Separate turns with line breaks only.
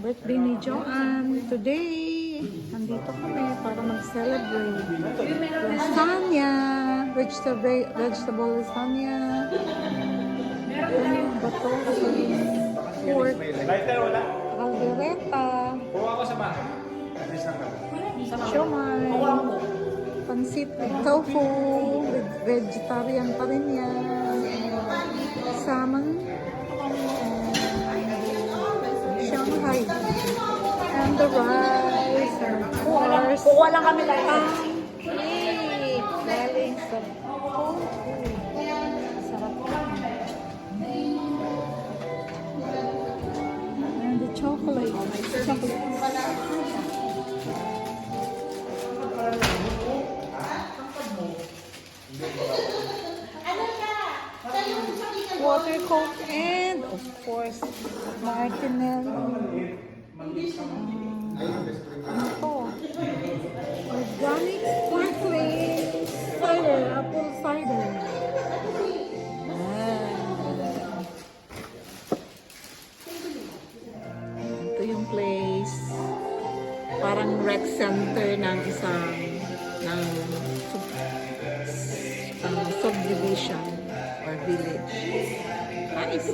Birthday ni Joanne. Today, nandito kami para mag-celebrate. Lasagna. Vegetable lasagna. Ano ba to? Pork. Caldereta. Siomay. Pansit with tofu. With vegetarian pa rin yan. Salmon. Shanghai. And the rice. And of course.
Kuha lang kami lang.
Cake. Galing sa tofu. Sarap yan. And the chocolate. Water Coke and of course Martinelli. Ano to? Organic sparkling cider, apple cider. Ito yung place. Parang rec center ng isang subdivision or village. Nice.